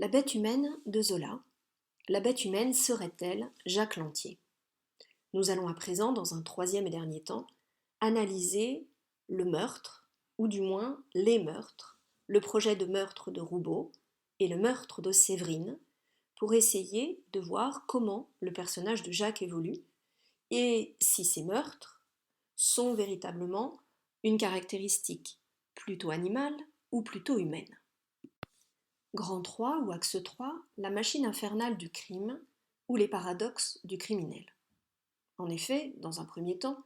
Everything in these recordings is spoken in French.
La bête humaine de Zola. La bête humaine serait-elle Jacques Lantier? Nous allons à présent, dans un troisième et dernier temps, analyser le meurtre, ou du moins les meurtres, le projet de meurtre de Roubaud et le meurtre de Séverine, pour essayer de voir comment le personnage de Jacques évolue et si ces meurtres sont véritablement une caractéristique plutôt animale ou plutôt humaine. Grand 3 ou axe 3, la machine infernale du crime ou les paradoxes du criminel. En effet, dans un premier temps,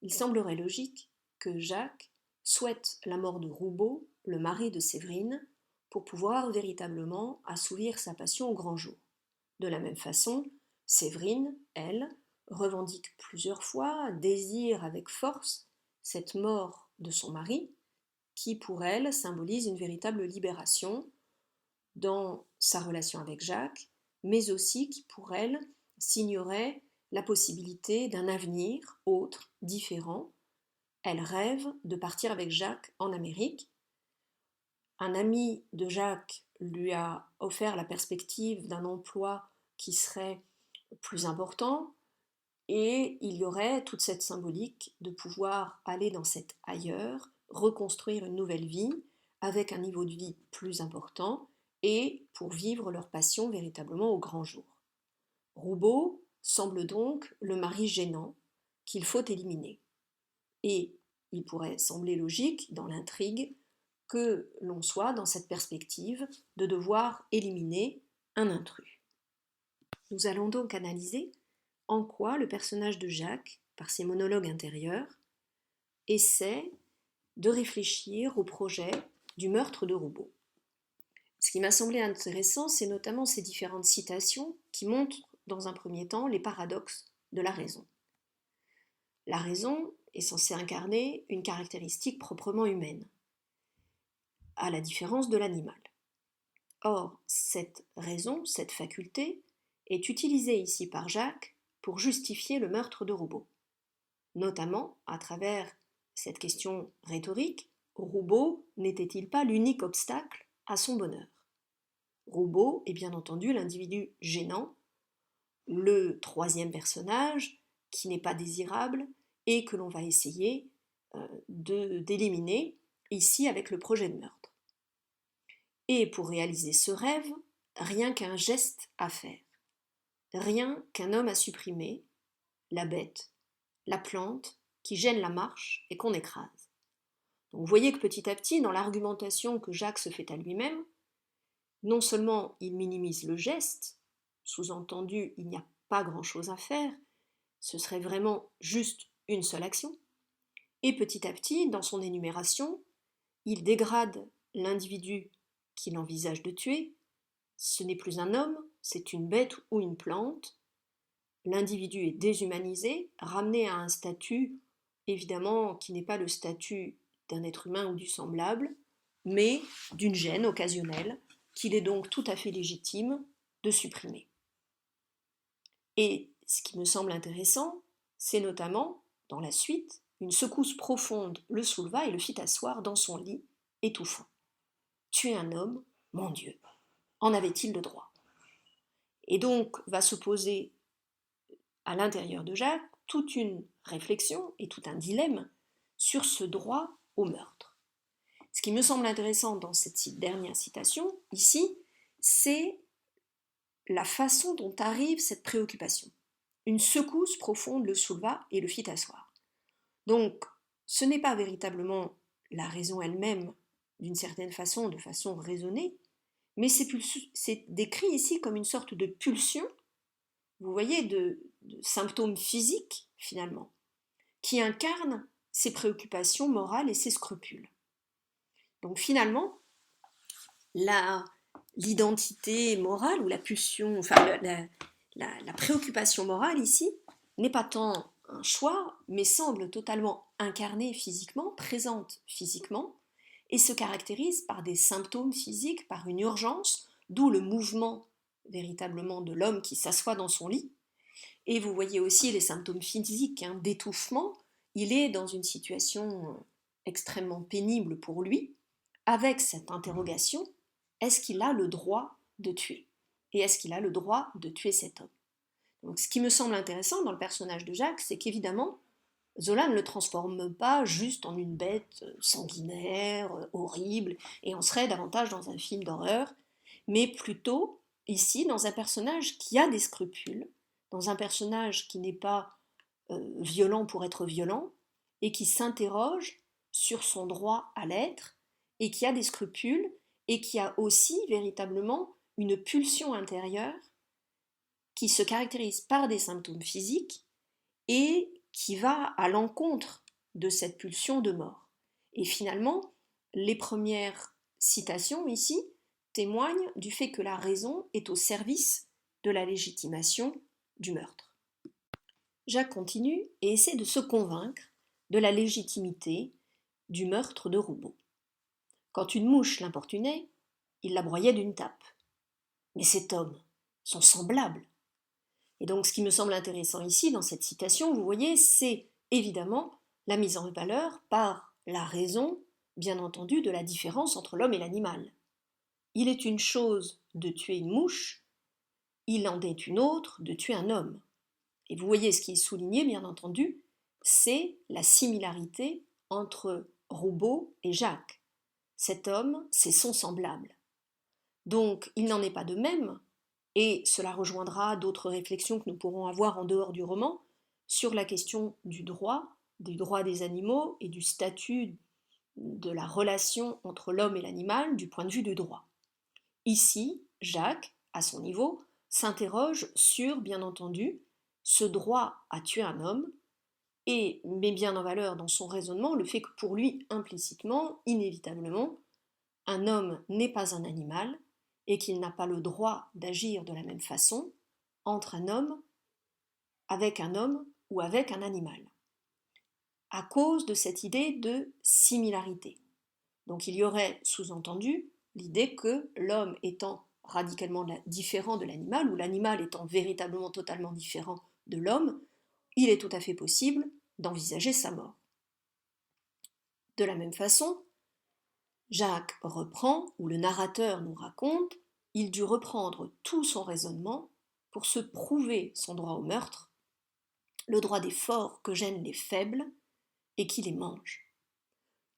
il semblerait logique que Jacques souhaite la mort de Roubaud, le mari de Séverine, pour pouvoir véritablement assouvir sa passion au grand jour. De la même façon, Séverine, elle, revendique plusieurs fois, désire avec force cette mort de son mari, qui pour elle symbolise une véritable libération dans sa relation avec Jacques, mais aussi qui pour elle signerait la possibilité d'un avenir autre, différent. Elle rêve de partir avec Jacques en Amérique. Un ami de Jacques lui a offert la perspective d'un emploi qui serait plus important, et il y aurait toute cette symbolique de pouvoir aller dans cet ailleurs, reconstruire une nouvelle vie avec un niveau de vie plus important et pour vivre leur passion véritablement au grand jour. Roubaud semble donc le mari gênant qu'il faut éliminer. Et il pourrait sembler logique dans l'intrigue que l'on soit dans cette perspective de devoir éliminer un intrus. Nous allons donc analyser en quoi le personnage de Jacques, par ses monologues intérieurs, essaie de réfléchir au projet du meurtre de Roubaud. Ce qui m'a semblé intéressant, c'est notamment ces différentes citations qui montrent, dans un premier temps, les paradoxes de la raison. La raison est censée incarner une caractéristique proprement humaine, à la différence de l'animal. Or, cette raison, cette faculté, est utilisée ici par Jacques pour justifier le meurtre de Roubaud, notamment à travers cette question rhétorique: Roubaud n'était-il pas l'unique obstacle à son bonheur? Roubaud est bien entendu l'individu gênant, le troisième personnage qui n'est pas désirable et que l'on va essayer d'éliminer ici avec le projet de meurtre. Et pour réaliser ce rêve, rien qu'un geste à faire, rien qu'un homme à supprimer, la bête, la plante qui gêne la marche et qu'on écrase. Donc vous voyez que petit à petit, dans l'argumentation que Jacques se fait à lui-même, non seulement il minimise le geste, sous-entendu il n'y a pas grand-chose à faire, ce serait vraiment juste une seule action, et petit à petit, dans son énumération, il dégrade l'individu qu'il envisage de tuer. Ce n'est plus un homme, c'est une bête ou une plante. L'individu est déshumanisé, ramené à un statut, évidemment, qui n'est pas le statut d'un être humain ou du semblable, mais d'une gêne occasionnelle, qu'il est donc tout à fait légitime de supprimer. Et ce qui me semble intéressant, c'est notamment, dans la suite, une secousse profonde le souleva et le fit asseoir dans son lit, étouffant. Tuer un homme, mon Dieu, en avait-il le droit? Et donc va se poser à l'intérieur de Jacques toute une réflexion et tout un dilemme sur ce droit au meurtre. Ce qui me semble intéressant dans cette dernière citation, ici, c'est la façon dont arrive cette préoccupation. Une secousse profonde le souleva et le fit asseoir. Donc, ce n'est pas véritablement la raison elle-même, d'une certaine façon, de façon raisonnée, mais c'est décrit ici comme une sorte de pulsion, vous voyez, de symptômes physiques, finalement, qui incarnent ses préoccupations morales et ses scrupules. Donc finalement, l'identité morale ou la pulsion, enfin la préoccupation morale ici n'est pas tant un choix, mais semble totalement incarnée physiquement, présente physiquement, et se caractérise par des symptômes physiques, par une urgence, d'où le mouvement véritablement de l'homme qui s'assoit dans son lit. Et vous voyez aussi les symptômes physiques d'étouffement. Il est dans une situation extrêmement pénible pour lui, avec cette interrogation: est-ce qu'il a le droit de tuer? Et est-ce qu'il a le droit de tuer cet homme? Donc ce qui me semble intéressant dans le personnage de Jacques, c'est qu'évidemment, Zola ne le transforme pas juste en une bête sanguinaire, horrible, et on serait davantage dans un film d'horreur, mais plutôt ici dans un personnage qui a des scrupules, dans un personnage qui n'est pas violent pour être violent, et qui s'interroge sur son droit à l'être, et qui a des scrupules, et qui a aussi véritablement une pulsion intérieure qui se caractérise par des symptômes physiques et qui va à l'encontre de cette pulsion de mort. Et finalement, les premières citations ici témoignent du fait que la raison est au service de la légitimation du meurtre. Jacques continue et essaie de se convaincre de la légitimité du meurtre de Roubaud. Quand une mouche l'importunait, il la broyait d'une tape. Mais cet homme, son semblable. Et donc ce qui me semble intéressant ici dans cette citation, vous voyez, c'est évidemment la mise en valeur par la raison, bien entendu, de la différence entre l'homme et l'animal. Il est une chose de tuer une mouche, il en est une autre de tuer un homme. Et vous voyez, ce qui est souligné, bien entendu, c'est la similarité entre Roubaud et Jacques. Cet homme, c'est son semblable. Donc, il n'en est pas de même, et cela rejoindra d'autres réflexions que nous pourrons avoir en dehors du roman, sur la question du droit des animaux et du statut de la relation entre l'homme et l'animal du point de vue du droit. Ici, Jacques, à son niveau, s'interroge sur, bien entendu, ce droit à tuer un homme, et met bien en valeur dans son raisonnement le fait que pour lui, implicitement, inévitablement, un homme n'est pas un animal, et qu'il n'a pas le droit d'agir de la même façon entre un homme ou avec un animal, à cause de cette idée de similarité. Donc il y aurait sous-entendu l'idée que l'homme étant radicalement différent de l'animal, ou l'animal étant véritablement totalement différent de l'homme, il est tout à fait possible d'envisager sa mort. De la même façon, Jacques reprend, ou le narrateur nous raconte, il dut reprendre tout son raisonnement pour se prouver son droit au meurtre, le droit des forts que gênent les faibles et qui les mangent.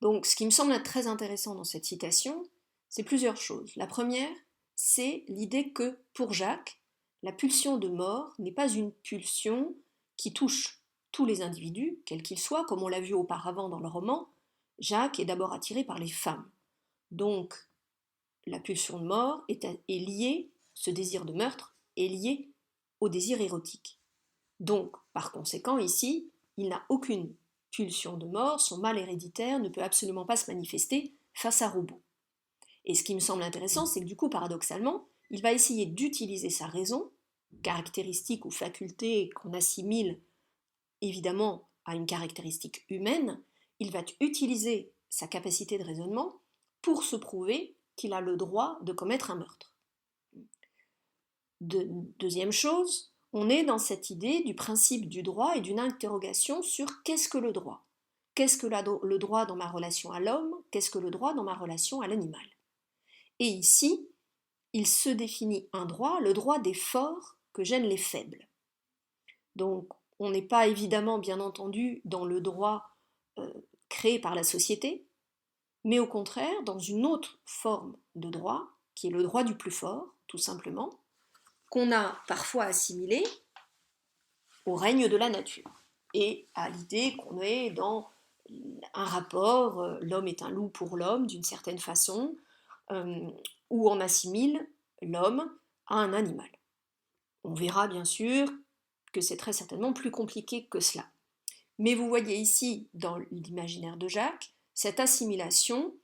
Donc ce qui me semble très intéressant dans cette citation, c'est plusieurs choses. La première, c'est l'idée que pour Jacques, la pulsion de mort n'est pas une pulsion qui touche tous les individus, quels qu'ils soient, comme on l'a vu auparavant dans le roman. Jacques est d'abord attiré par les femmes. Donc, la pulsion de mort est liée, ce désir de meurtre est lié au désir érotique. Donc, par conséquent, ici, il n'a aucune pulsion de mort, son mal héréditaire ne peut absolument pas se manifester face à Roubaud. Et ce qui me semble intéressant, c'est que du coup, paradoxalement, il va essayer d'utiliser sa raison, caractéristique ou faculté qu'on assimile évidemment à une caractéristique humaine, il va utiliser sa capacité de raisonnement pour se prouver qu'il a le droit de commettre un meurtre. Deuxième chose, on est dans cette idée du principe du droit et d'une interrogation sur qu'est-ce que le droit? Qu'est-ce que le droit dans ma relation à l'homme? Qu'est-ce que le droit dans ma relation à l'animal? Et ici, il se définit un droit, le droit des forts que gênent les faibles. Donc, on n'est pas évidemment, bien entendu, dans le droit créé par la société, mais au contraire dans une autre forme de droit, qui est le droit du plus fort, tout simplement, qu'on a parfois assimilé au règne de la nature, et à l'idée qu'on est dans un rapport, l'homme est un loup pour l'homme, d'une certaine façon, où on assimile l'homme à un animal. On verra bien sûr que c'est très certainement plus compliqué que cela. Mais vous voyez ici, dans l'imaginaire de Jacques, cette assimilation,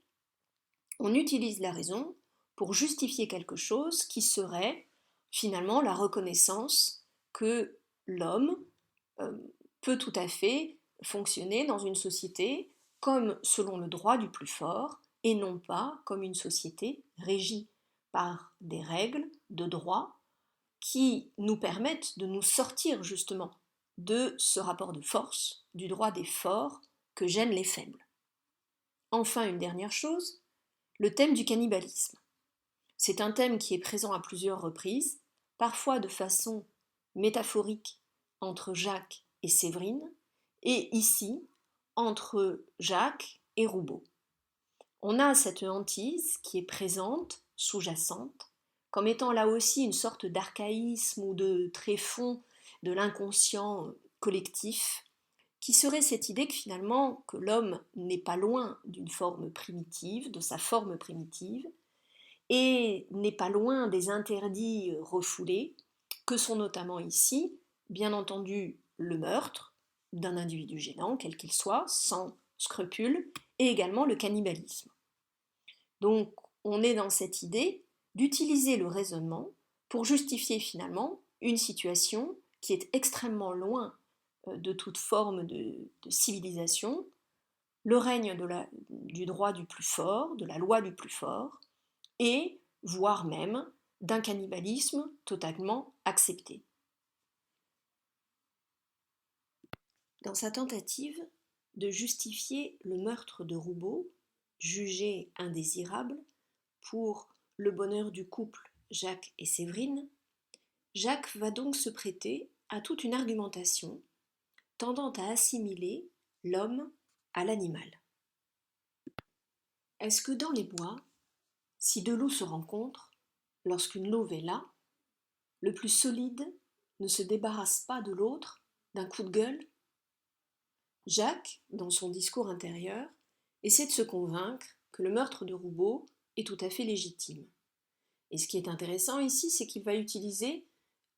on utilise la raison pour justifier quelque chose qui serait finalement la reconnaissance que l'homme peut tout à fait fonctionner dans une société comme selon le droit du plus fort et non pas comme une société régie par des règles de droit qui nous permettent de nous sortir justement de ce rapport de force, du droit des forts que gênent les faibles. Enfin, une dernière chose, le thème du cannibalisme. C'est un thème qui est présent à plusieurs reprises, parfois de façon métaphorique entre Jacques et Séverine, et ici entre Jacques et Roubaud. On a cette hantise qui est présente, sous-jacente, comme étant là aussi une sorte d'archaïsme ou de tréfonds de l'inconscient collectif, qui serait cette idée que finalement que l'homme n'est pas loin d'une forme primitive, de sa forme primitive, et n'est pas loin des interdits refoulés, que sont notamment ici, bien entendu, le meurtre d'un individu gênant, quel qu'il soit, sans scrupule, et également le cannibalisme. Donc on est dans cette idée d'utiliser le raisonnement pour justifier finalement une situation qui est extrêmement loin de toute forme de civilisation, le règne du droit du plus fort, de la loi du plus fort, et voire même d'un cannibalisme totalement accepté. Dans sa tentative de justifier le meurtre de Roubaud, jugé indésirable, pour le bonheur du couple Jacques et Séverine, Jacques va donc se prêter à toute une argumentation tendant à assimiler l'homme à l'animal. Est-ce que dans les bois, si deux loups se rencontrent, lorsqu'une louve est là, le plus solide ne se débarrasse pas de l'autre d'un coup de gueule? Jacques, dans son discours intérieur, essaie de se convaincre que le meurtre de Roubaud est tout à fait légitime. Et ce qui est intéressant ici, c'est qu'il va utiliser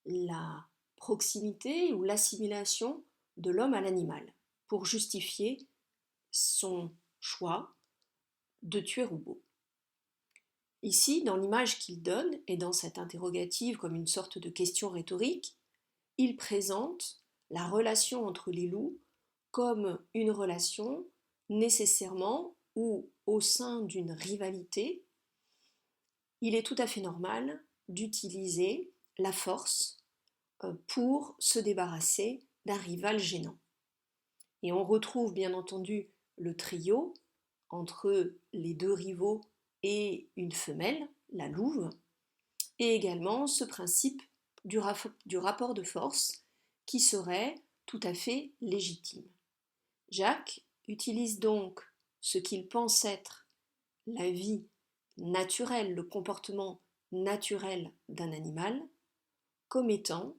la proximité ou l'assimilation de l'homme à l'animal pour justifier son choix de tuer Roubaud. Ici, dans l'image qu'il donne, et dans cette interrogative comme une sorte de question rhétorique, il présente la relation entre les loups comme une relation nécessairement ou au sein d'une rivalité. Il est tout à fait normal d'utiliser la force pour se débarrasser d'un rival gênant. Et on retrouve bien entendu le trio entre les deux rivaux et une femelle, la louve, et également ce principe du rapport de force qui serait tout à fait légitime. Jacques utilise donc ce qu'il pense être la vie naturelle, le comportement naturel d'un animal, comme étant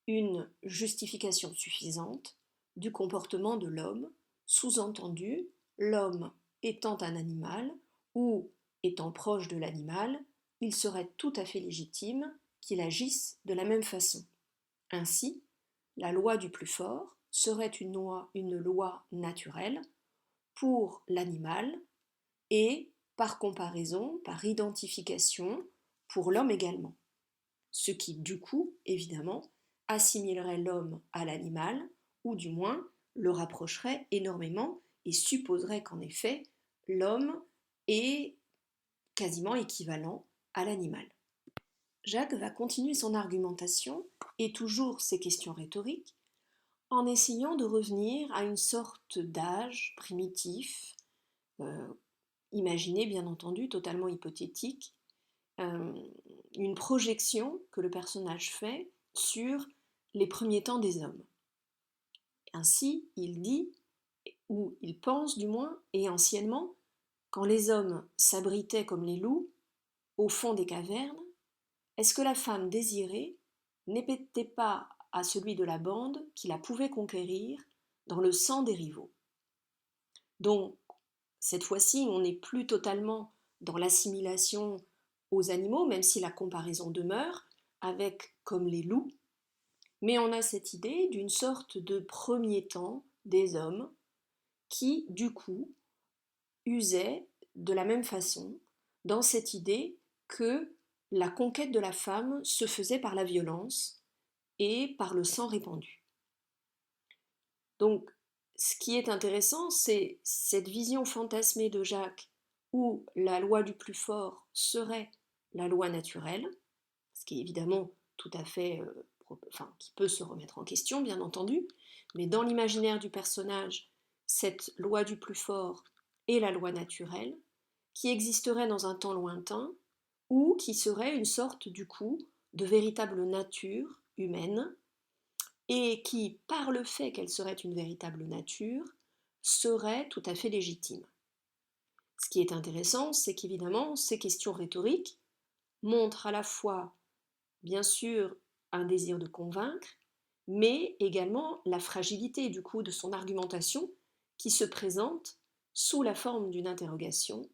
une justification suffisante du comportement de l'homme, sous-entendu l'homme étant un animal ou étant proche de l'animal, il serait tout à fait légitime qu'il agisse de la même façon. Ainsi, la loi du plus fort serait une loi naturelle pour l'animal et, par comparaison, par identification, pour l'homme également. Ce qui, du coup, évidemment, assimilerait l'homme à l'animal, ou du moins le rapprocherait énormément et supposerait qu'en effet, l'homme est quasiment équivalent à l'animal. Jacques va continuer son argumentation, et toujours ses questions rhétoriques, en essayant de revenir à une sorte d'âge primitif, imaginé bien entendu, totalement hypothétique, une projection que le personnage fait sur les premiers temps des hommes. Ainsi, il dit, ou il pense du moins, et anciennement, quand les hommes s'abritaient comme les loups au fond des cavernes, est-ce que la femme désirée n'était pas à celui de la bande qui la pouvait conquérir dans le sang des rivaux? Donc, cette fois-ci, on n'est plus totalement dans l'assimilation aux animaux, même si la comparaison demeure, avec comme les loups, mais on a cette idée d'une sorte de premier temps des hommes qui, du coup, usaient de la même façon dans cette idée que la conquête de la femme se faisait par la violence et par le sang répandu. Donc, ce qui est intéressant, c'est cette vision fantasmée de Jacques où la loi du plus fort serait la loi naturelle, ce qui est évidemment tout à fait, qui peut se remettre en question, bien entendu, mais dans l'imaginaire du personnage, cette loi du plus fort est la loi naturelle, qui existerait dans un temps lointain, ou qui serait une sorte du coup de véritable nature humaine et qui, par le fait qu'elle serait une véritable nature, serait tout à fait légitime. Ce qui est intéressant, c'est qu'évidemment, ces questions rhétoriques montrent à la fois, bien sûr, un désir de convaincre, mais également la fragilité du coup de son argumentation qui se présente sous la forme d'une interrogation,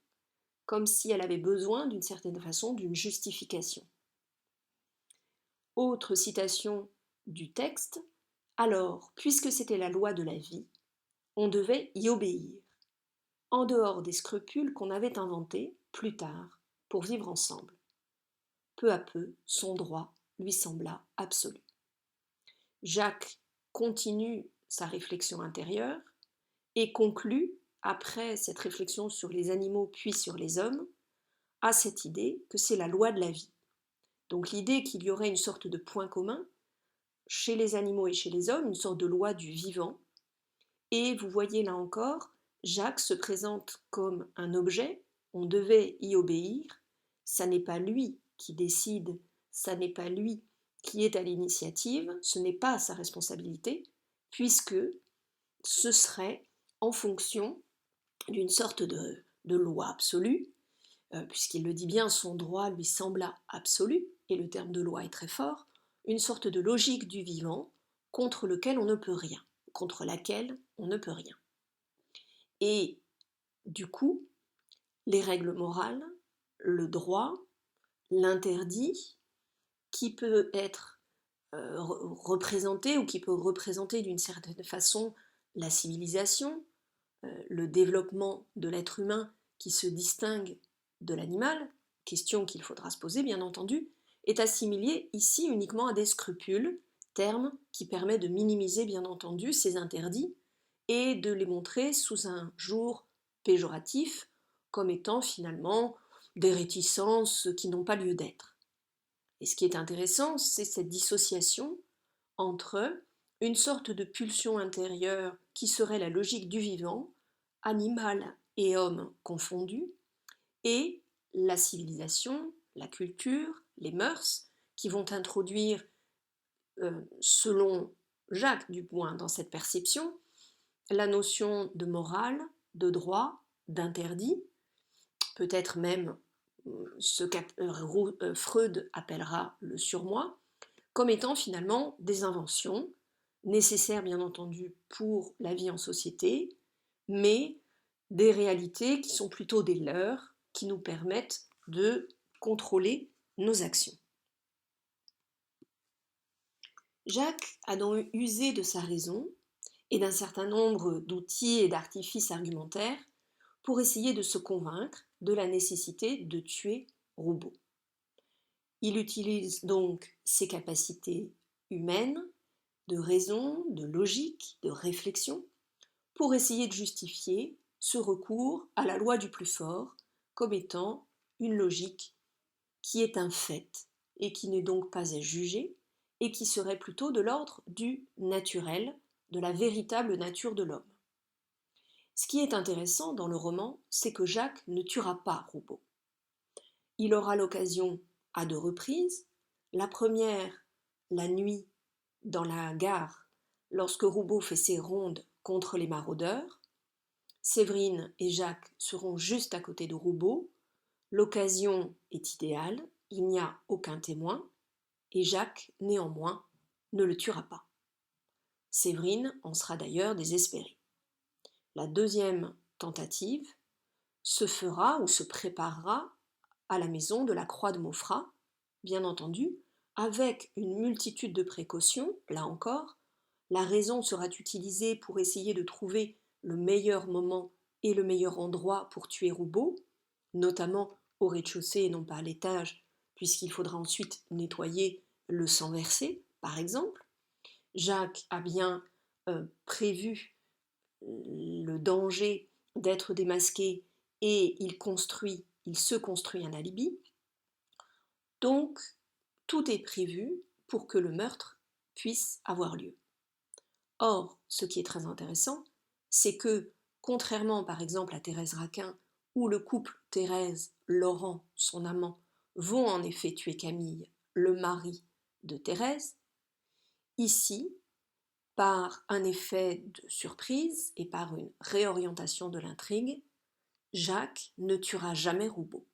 comme si elle avait besoin d'une certaine façon d'une justification. Autre citation du texte, alors, puisque c'était la loi de la vie, on devait y obéir, en dehors des scrupules qu'on avait inventés plus tard pour vivre ensemble. Peu à peu, son droit lui sembla absolu. Jacques continue sa réflexion intérieure et conclut, après cette réflexion sur les animaux puis sur les hommes, à cette idée que c'est la loi de la vie. Donc l'idée qu'il y aurait une sorte de point commun chez les animaux et chez les hommes, une sorte de loi du vivant. Et vous voyez là encore, Jacques se présente comme un objet, on devait y obéir, ça n'est pas lui qui décide, ça n'est pas lui qui est à l'initiative, ce n'est pas sa responsabilité, puisque ce serait en fonction d'une sorte de loi absolue, puisqu'il le dit bien, son droit lui sembla absolu, et le terme de loi est très fort, une sorte de logique du vivant contre lequel on ne peut rien, contre laquelle on ne peut rien. Et du coup, les règles morales, le droit, l'interdit, qui peut être représenté ou qui peut représenter d'une certaine façon la civilisation, le développement de l'être humain qui se distingue de l'animal, question qu'il faudra se poser bien entendu, est assimilé ici uniquement à des scrupules, terme qui permet de minimiser bien entendu ces interdits et de les montrer sous un jour péjoratif comme étant finalement des réticences qui n'ont pas lieu d'être. Et ce qui est intéressant, c'est cette dissociation entre une sorte de pulsion intérieure qui serait la logique du vivant, animal et homme confondus, et la civilisation, la culture, les mœurs, qui vont introduire, selon Jacques Dubois dans cette perception, la notion de morale, de droit, d'interdit, peut-être même ce que Freud appellera le surmoi, comme étant finalement des inventions, nécessaires bien entendu pour la vie en société, mais des réalités qui sont plutôt des leurs, qui nous permettent de contrôler nos actions. Jacques a donc usé de sa raison et d'un certain nombre d'outils et d'artifices argumentaires pour essayer de se convaincre de la nécessité de tuer Roubaud. Il utilise donc ses capacités humaines, de raison, de logique, de réflexion, pour essayer de justifier ce recours à la loi du plus fort comme étant une logique qui est un fait et qui n'est donc pas à juger et qui serait plutôt de l'ordre du naturel, de la véritable nature de l'homme. Ce qui est intéressant dans le roman, c'est que Jacques ne tuera pas Roubaud. Il aura l'occasion à 2 reprises. La première, la nuit, dans la gare, lorsque Roubaud fait ses rondes contre les maraudeurs. Séverine et Jacques seront juste à côté de Roubaud. L'occasion est idéale, il n'y a aucun témoin, et Jacques, néanmoins, ne le tuera pas. Séverine en sera d'ailleurs désespérée. La deuxième tentative se fera ou se préparera à la maison de la Croix de Maufras, bien entendu, avec une multitude de précautions, là encore. La raison sera utilisée pour essayer de trouver le meilleur moment et le meilleur endroit pour tuer Roubaud, notamment au rez-de-chaussée et non pas à l'étage, puisqu'il faudra ensuite nettoyer le sang versé, par exemple. Jacques a bien prévu le danger d'être démasqué et il se construit un alibi. Donc, tout est prévu pour que le meurtre puisse avoir lieu. Or, ce qui est très intéressant, c'est que, contrairement par exemple à Thérèse Raquin, où le couple Thérèse-Laurent, son amant, vont en effet tuer Camille, le mari de Thérèse. Ici, par un effet de surprise et par une réorientation de l'intrigue, Jacques ne tuera jamais Roubaud.